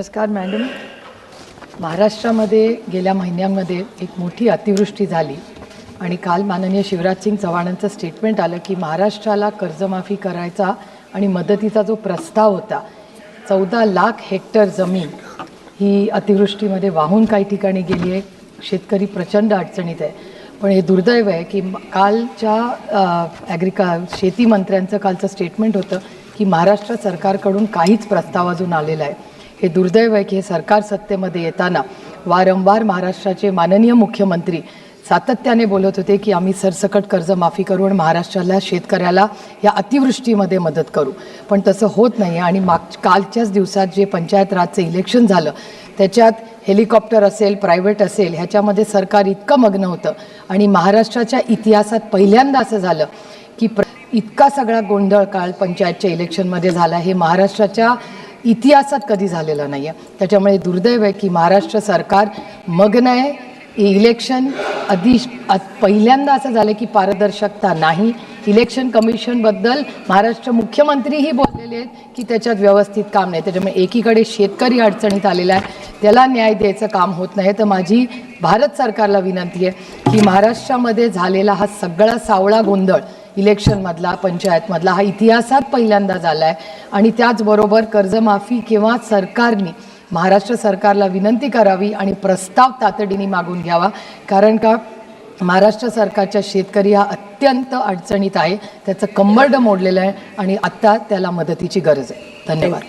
नमस्कार मॅडम. महाराष्ट्रामध्ये गेल्या महिन्यांमध्ये एक मोठी अतिवृष्टी झाली आणि काल माननीय शिवराजसिंग चव्हाणांचं स्टेटमेंट आलं की महाराष्ट्राला कर्जमाफी करायचा आणि मदतीचा जो प्रस्ताव होता 14 लाख हेक्टर जमीन ही अतिवृष्टीमध्ये वाहून काही ठिकाणी गेली आहे. शेतकरी प्रचंड अडचणीत आहे. पण हे दुर्दैव आहे की कालच्या शेती मंत्र्यांचं कालचं स्टेटमेंट होतं की महाराष्ट्र सरकारकडून काहीच प्रस्ताव अजून आलेला आहे. हे दुर्दैव आहे की हे सरकार सत्तेमध्ये येताना वारंवार महाराष्ट्राचे माननीय मुख्यमंत्री सातत्याने बोलत होते की आम्ही सरसकट कर्जमाफी करू आणि महाराष्ट्राला शेतकऱ्याला या अतिवृष्टीमध्ये मदत करू, पण तसं होत नाही. आणि कालच्याच दिवसात जे पंचायत राजचं इलेक्शन झालं त्याच्यात हेलिकॉप्टर असेल, प्रायव्हेट असेल, ह्याच्यामध्ये सरकार इतकं मग्न होतं आणि महाराष्ट्राच्या इतिहासात पहिल्यांदा असं झालं की इतका सगळा गोंधळ काल पंचायतच्या इलेक्शनमध्ये झाला. हे महाराष्ट्राच्या इतिहासात कधी झालेलं नाही आहे. त्याच्यामुळे दुर्दैव आहे की महाराष्ट्र सरकार मग्न आहे. इलेक्शन पहिल्यांदा असं झालं की पारदर्शकता नाही. इलेक्शन कमिशनबद्दल महाराष्ट्र मुख्यमंत्रीही बोललेले आहेत की त्याच्यात व्यवस्थित काम नाही. त्याच्यामुळे एकीकडे शेतकरी अडचणीत आलेला आहे, त्याला न्याय द्यायचं काम होत नाही. तर माझी भारत सरकारला विनंती आहे की महाराष्ट्रामध्ये झालेला हा सगळा सावळा गोंधळ इलेक्शनमधला, पंचायतमधला, हा इतिहासात पहिल्यांदा झाला आहे. आणि त्याचबरोबर कर्जमाफी किंवा सरकारने महाराष्ट्र सरकारला विनंती करावी आणि प्रस्ताव तातडीने मागून घ्यावा. कारण का महाराष्ट्र सरकारच्या शेतकरी हा अत्यंत अडचणीत आहे. त्याचं कंबरडं मोडलेलं आहे आणि आत्ता त्याला मदतीची गरज आहे. धन्यवाद.